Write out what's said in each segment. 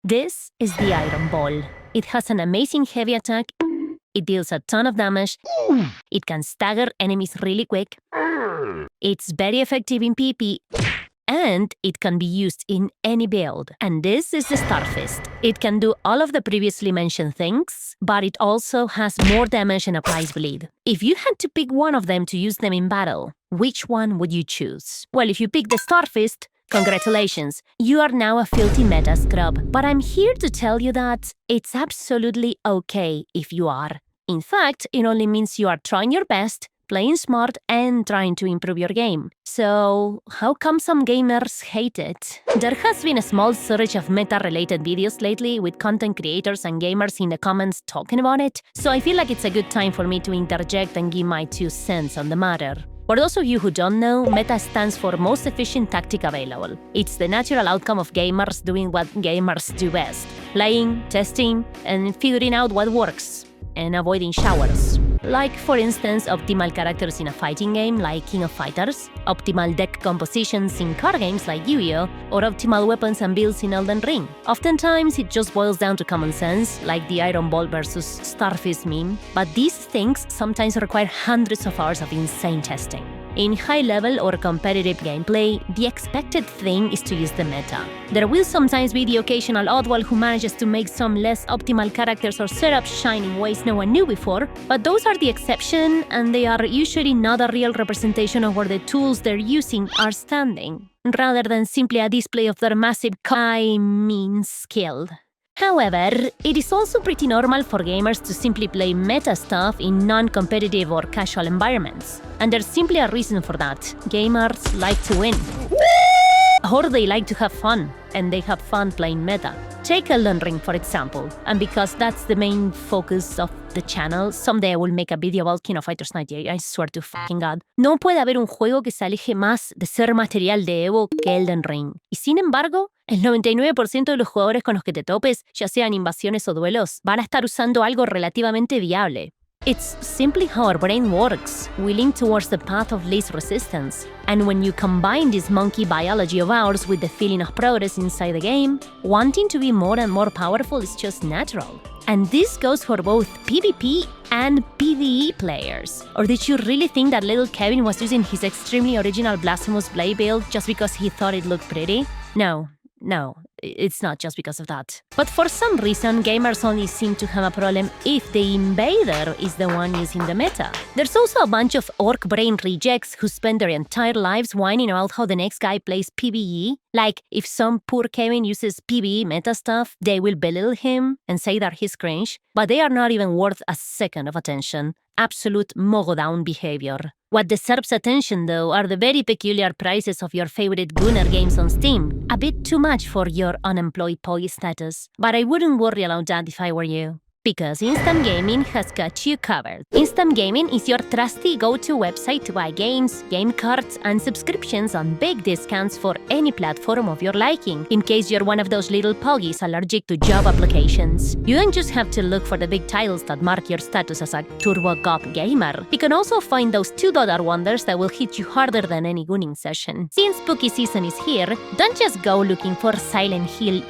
This is the Iron Ball. It has an amazing heavy attack, it deals a ton of damage, it can stagger enemies really quick, it's very effective in PvP, and it can be used in any build. And this is the Starfist. It can do all of the previously mentioned things, but it also has more damage and applies bleed. If you had to pick one of them to use them in battle, which one would you choose? Well, if you pick the Starfist, congratulations, you are now a filthy meta scrub. But I'm here to tell you that it's absolutely okay if you are. In fact, it only means you are trying your best, playing smart, and trying to improve your game. So, how come some gamers hate it? There has been a small surge of meta-related videos lately, with content creators and gamers in the comments talking about it, so I feel like it's a good time for me to interject and give my 2 cents on the matter. For those of you who don't know, meta stands for most efficient tactic available. It's the natural outcome of gamers doing what gamers do best: playing, testing, and figuring out what works, and avoiding showers. Like, for instance, optimal characters in a fighting game like King of Fighters, optimal deck compositions in card games like Yu-Gi-Oh!, or optimal weapons and builds in Elden Ring. Oftentimes, it just boils down to common sense, like the Iron Ball versus Starfist meme, but these things sometimes require hundreds of hours of insane testing. In high-level or competitive gameplay, the expected thing is to use the meta. There will sometimes be the occasional oddball who manages to make some less optimal characters or setups shine in ways no one knew before, but those are the exception, and they are usually not a real representation of where the tools they're using are standing, rather than simply a display of their massive skill. However, it is also pretty normal for gamers to simply play meta stuff in non-competitive or casual environments. And there's simply a reason for that. Gamers like to win. Or they like to have fun, and they have fun playing meta. Take Elden Ring, for example, and because that's the main focus of the channel, someday I will make a video about King of Fighters 98, I swear to fucking God. No puede haber un juego que se aleje más de ser material de Evo que Elden Ring. Y sin embargo, el 99% de los jugadores con los que te topes, ya sean invasiones o duelos, van a estar usando algo relativamente viable. It's simply how our brain works. We lean towards the path of least resistance. And when you combine this monkey biology of ours with the feeling of progress inside the game, wanting to be more and more powerful is just natural. And this goes for both PvP and PvE players. Or did you really think that little Kevin was using his extremely original Blasphemous Blade build just because he thought it looked pretty? No, it's not just because of that. But for some reason, gamers only seem to have a problem if the invader is the one using the meta. There's also a bunch of orc brain rejects who spend their entire lives whining about how the next guy plays PvE. Like, if some poor Kevin uses PvE meta stuff, they will belittle him and say that he's cringe, but they are not even worth a second of attention. Absolute mogodown behavior. What deserves attention, though, are the very peculiar prices of your favorite Gunner games on Steam. A bit too much for your unemployed poi status. But I wouldn't worry about that if I were you. Because Instant Gaming has got you covered. Instant Gaming is your trusty go-to website to buy games, game cards, and subscriptions on big discounts for any platform of your liking, in case you're one of those little poggies allergic to job applications. You don't just have to look for the big titles that mark your status as a turbo-gop gamer. You can also find those $2 wonders that will hit you harder than any gunning session. Since spooky season is here, don't just go looking for Silent Hill.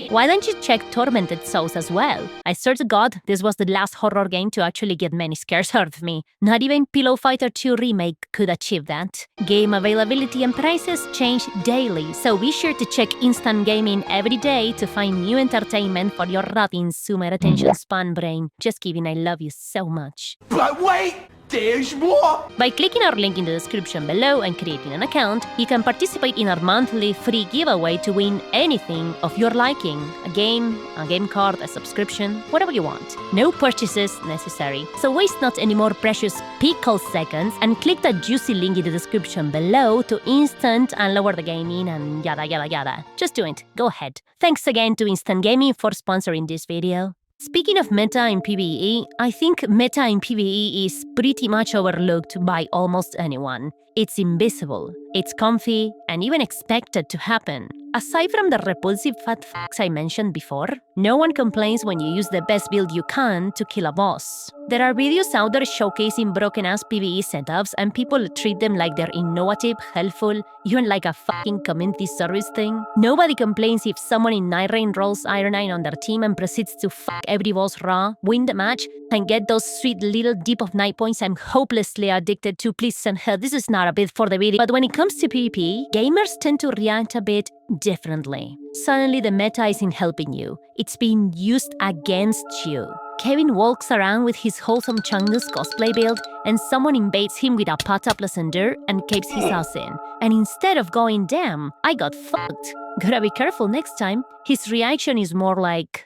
Why don't you check Tormented Souls as well? I swear to God, this was the last horror game to actually get many scares out of me. Not even Pillow Fighter 2 Remake could achieve that. Game availability and prices change daily, so be sure to check Instant Gaming every day to find new entertainment for your rotting sumer attention span brain. Just kidding, I love you so much. But wait! There's more! By clicking our link in the description below and creating an account, you can participate in our monthly free giveaway to win anything of your liking. A game card, a subscription, whatever you want. No purchases necessary. So waste not any more precious pickle seconds and click that juicy link in the description below to instant and lower the gaming and yada yada yada. Just do it. Go ahead. Thanks again to Instant Gaming for sponsoring this video. Speaking of meta in PvE, I think meta in PvE is pretty much overlooked by almost anyone. It's invisible, it's comfy, and even expected to happen. Aside from the repulsive fat fucks I mentioned before, no one complains when you use the best build you can to kill a boss. There are videos out there showcasing broken-ass PvE setups, and people treat them like they're innovative, helpful, even like a fucking community service thing. Nobody complains if someone in Night Rain rolls Iron 9 on their team and proceeds to fuck every boss raw, win the match, and get those sweet little dip of night points I'm hopelessly addicted to. Please send her. This is not a bit for the video. But when it comes to PvP, gamers tend to react a bit differently. Suddenly the meta isn't helping you. It's being used against you. Kevin walks around with his wholesome Changnus cosplay build, and someone invades him with a Pata plus Endur and capes his ass in. And instead of going, damn, I got fucked, gotta be careful next time, his reaction is more like...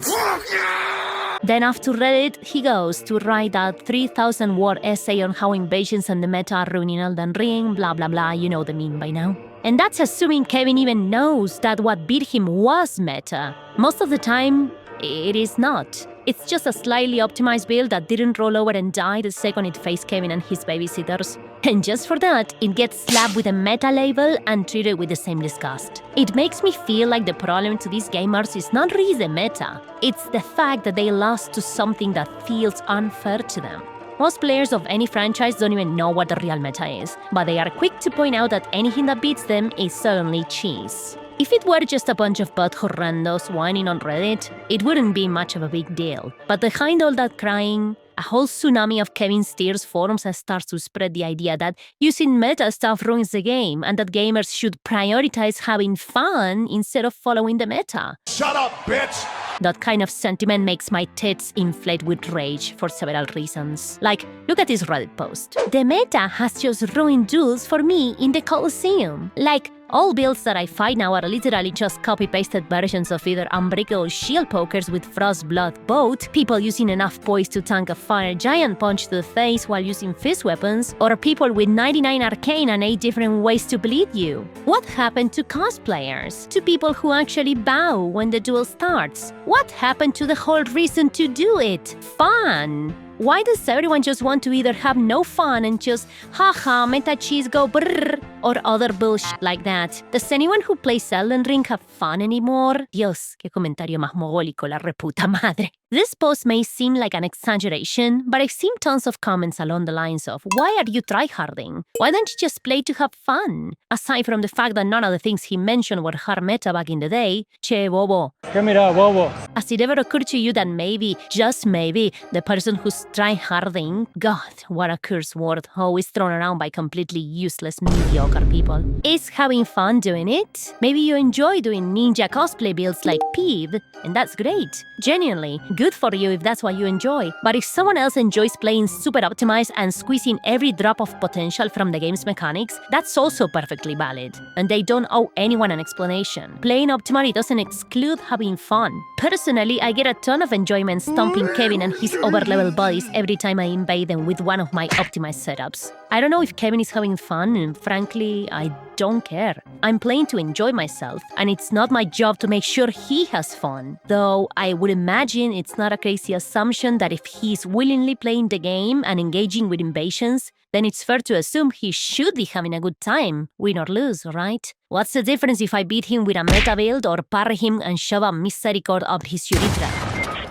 Then off to Reddit he goes to write that 3,000-word essay on how invasions and the meta are ruining Elden Ring, blah blah blah, you know the meme by now. And that's assuming Kevin even knows that what beat him was meta. Most of the time, it is not. It's just a slightly optimized build that didn't roll over and die the second it faced Kevin and his babysitters. And just for that, it gets slapped with a meta label and treated with the same disgust. It makes me feel like the problem to these gamers is not really the meta. It's the fact that they lost to something that feels unfair to them. Most players of any franchise don't even know what the real meta is, but they are quick to point out that anything that beats them is suddenly cheese. If it were just a bunch of butthurt randos whining on Reddit, it wouldn't be much of a big deal. But behind all that crying, a whole tsunami of Kevin's tears forums has started to spread the idea that using meta stuff ruins the game and that gamers should prioritize having fun instead of following the meta. Shut up, bitch! That kind of sentiment makes my tits inflate with rage for several reasons. Like, look at this Reddit post. The meta has just ruined duels for me in the Colosseum. Like, all builds that I fight now are literally just copy-pasted versions of either unbreakable shield pokers with Frostblood both, people using enough poise to tank a fire giant punch to the face while using fist weapons, or people with 99 arcane and 8 different ways to bleed you. What happened to cosplayers? To people who actually bow when the duel starts? What happened to the whole reason to do it? Fun! Why does everyone just want to either have no fun and just haha meta cheese go brrr or other bullshit like that? Does anyone who plays Elden Ring have fun anymore? Dios, qué comentario más mogólico, la reputa madre. This post may seem like an exaggeration, but I've seen tons of comments along the lines of, why are you tryharding? Why don't you just play to have fun? Aside from the fact that none of the things he mentioned were hard meta back in the day, che bobo. ¿Qué mira, bobo? Has it ever occurred to you that maybe, just maybe, the person who's tryharding, God, what a curse word, always thrown around by completely useless, mediocre people, is having fun doing it? Maybe you enjoy doing ninja cosplay builds like Peeve, and that's great. Genuinely, good for you if that's what you enjoy. But if someone else enjoys playing super optimized and squeezing every drop of potential from the game's mechanics, that's also perfectly valid. And they don't owe anyone an explanation. Playing optimally doesn't exclude having fun. Personally, I get a ton of enjoyment stomping Kevin and his overleveled bodies every time I invade them with one of my optimized setups. I don't know if Kevin is having fun, and frankly, I don't care. I'm playing to enjoy myself, and it's not my job to make sure he has fun. Though I would imagine it's not a crazy assumption that if he's willingly playing the game and engaging with invasions, then it's fair to assume he should be having a good time, win or lose, right? What's the difference if I beat him with a meta build or parry him and shove a misericord up his urethra?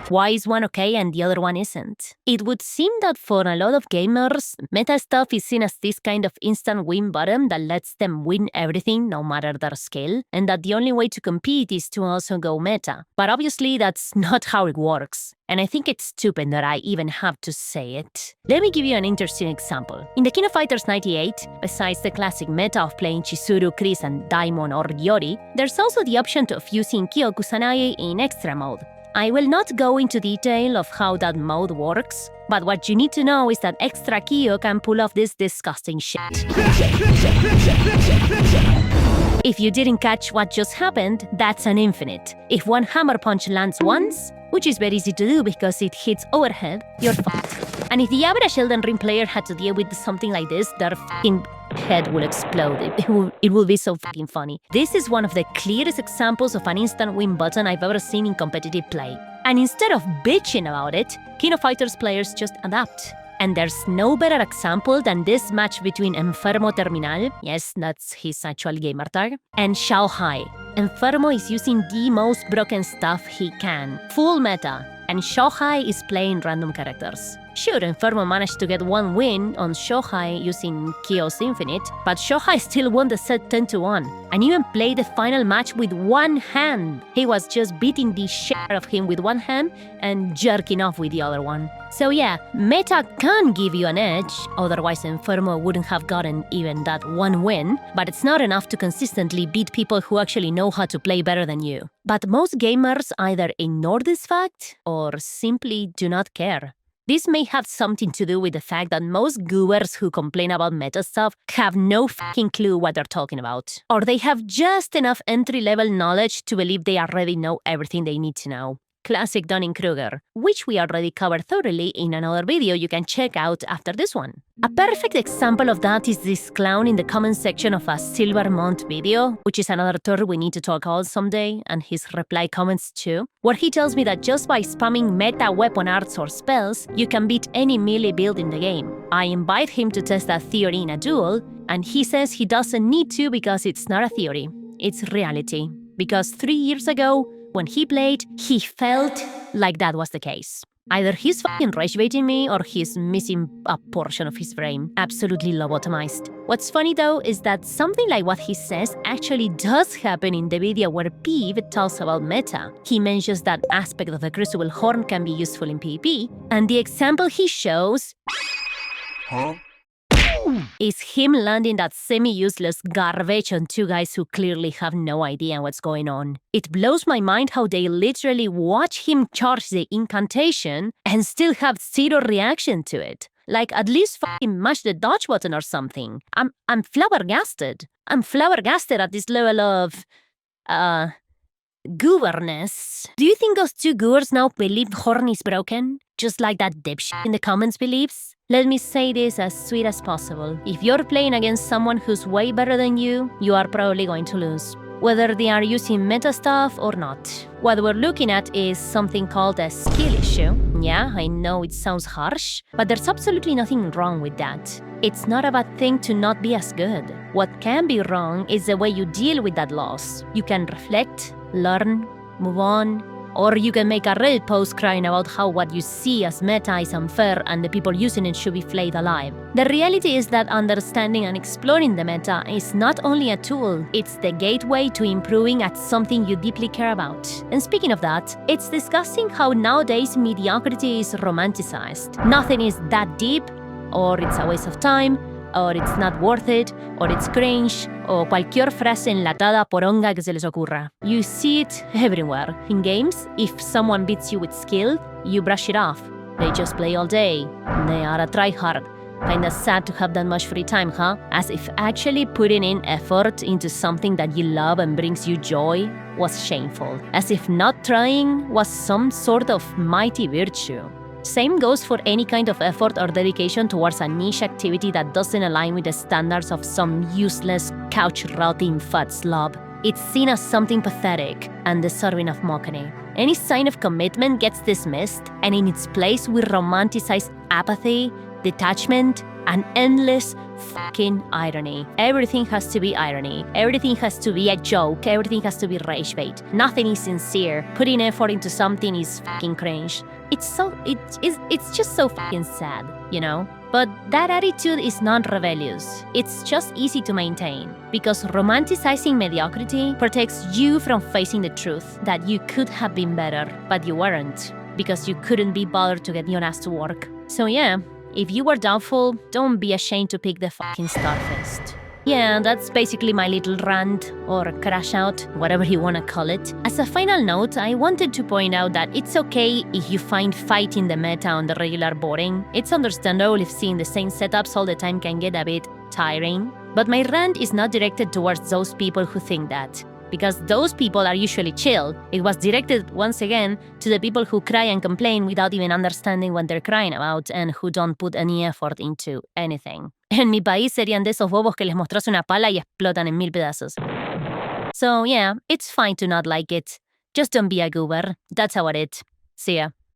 Why is one okay and the other one isn't? It would seem that for a lot of gamers, meta stuff is seen as this kind of instant win button that lets them win everything no matter their skill, and that the only way to compete is to also go meta. But obviously that's not how it works. And I think it's stupid that I even have to say it. Let me give you an interesting example. In the King of Fighters 98, besides the classic meta of playing Chizuru, Chris, and Daimon or Yori, there's also the option of using Kyo Kusanagi in extra mode. I will not go into detail of how that mode works, but what you need to know is that extra Kyo can pull off this disgusting shit. If you didn't catch what just happened, that's an infinite. If one hammer punch lands once, which is very easy to do because it hits overhead, you're fucked. And if the average Elden Ring player had to deal with something like this, their fucking head will explode. It will be so fucking funny. This is one of the clearest examples of an instant win button I've ever seen in competitive play. And instead of bitching about it, King of Fighters players just adapt. And there's no better example than this match between Enfermo Terminal, yes, that's his actual gamer tag, and Xiaohai. Enfermo is using the most broken stuff he can, full meta, and Xiaohai is playing random characters. Sure, Enfermo managed to get one win on Xiaohai using Chaos Infinite, but Xiaohai still won the set 10-1, and even played the final match with one hand. He was just beating the shit out of him with one hand and jerking off with the other one. So yeah, meta can give you an edge, otherwise Enfermo wouldn't have gotten even that one win, but it's not enough to consistently beat people who actually know how to play better than you. But most gamers either ignore this fact or simply do not care. This may have something to do with the fact that most goers who complain about meta stuff have no fucking clue what they're talking about. Or they have just enough entry-level knowledge to believe they already know everything they need to know. Classic Dunning-Kruger, which we already covered thoroughly in another video you can check out after this one. A perfect example of that is this clown in the comment section of a Silvermont video, which is another tour we need to talk about someday, and his reply comments too, where he tells me that just by spamming meta weapon arts or spells, you can beat any melee build in the game. I invite him to test that theory in a duel, and he says he doesn't need to because it's not a theory, it's reality. Because 3 years ago, when he played, he felt like that was the case. Either he's fucking rage-baiting me or he's missing a portion of his brain. Absolutely lobotomized. What's funny though is that something like what he says actually does happen in the video where Peeve talks about meta. He mentions that aspect of the Crucible Horn can be useful in PvP, and the example he shows is him landing that semi-useless garbage on two guys who clearly have no idea what's going on. It blows my mind how they literally watch him charge the incantation and still have zero reaction to it. Like, at least fucking mash the dodge button or something. I'm flabbergasted. I'm flabbergasted at this level of, gooberness. Do you think those two goers now believe Horn is broken? Just like that dipshit in the comments believes? Let me say this as sweet as possible. If you're playing against someone who's way better than you are probably going to lose, whether they are using meta stuff or not. What we're looking at is something called a skill issue. Yeah, I know it sounds harsh, but there's absolutely nothing wrong with that. It's not a bad thing to not be as good. What can be wrong is the way you deal with that loss. You can reflect, learn, move on, or you can make a Reddit post crying about how what you see as meta is unfair and the people using it should be flayed alive. The reality is that understanding and exploring the meta is not only a tool, it's the gateway to improving at something you deeply care about. And speaking of that, it's disgusting how nowadays mediocrity is romanticized. Nothing is that deep, or it's a waste of time, or it's not worth it, or it's cringe, o cualquier frase enlatada poronga que se les ocurra. You see it everywhere. In games, if someone beats you with skill, you brush it off. They just play all day. They are a tryhard. Kinda sad to have that much free time, huh? As if actually putting in effort into something that you love and brings you joy was shameful. As if not trying was some sort of mighty virtue. Same goes for any kind of effort or dedication towards a niche activity that doesn't align with the standards of some useless, couch-rotting fat slob. It's seen as something pathetic and deserving of mockery. Any sign of commitment gets dismissed, and in its place we romanticize apathy, detachment, and endless fucking irony. Everything has to be irony. Everything has to be a joke. Everything has to be rage bait. Nothing is sincere. Putting effort into something is fucking cringe. It's just so fucking sad, you know? But that attitude is not rebellious. It's just easy to maintain. Because romanticizing mediocrity protects you from facing the truth that you could have been better, but you weren't. Because you couldn't be bothered to get your ass to work. So yeah, if you were doubtful, don't be ashamed to pick the fucking Starfist. Yeah, that's basically my little rant, or crash out, whatever you wanna call it. As a final note, I wanted to point out that it's okay if you find fighting the meta on the regular boring. It's understandable if seeing the same setups all the time can get a bit tiring. But my rant is not directed towards those people who think that, because those people are usually chill. It was directed, once again, to the people who cry and complain without even understanding what they're crying about and who don't put any effort into anything. En mi país serían de esos bobos que les mostras una pala y explotan en 1000 pedazos. So yeah, it's fine to not like it. Just don't be a goober. That's how it is. See ya.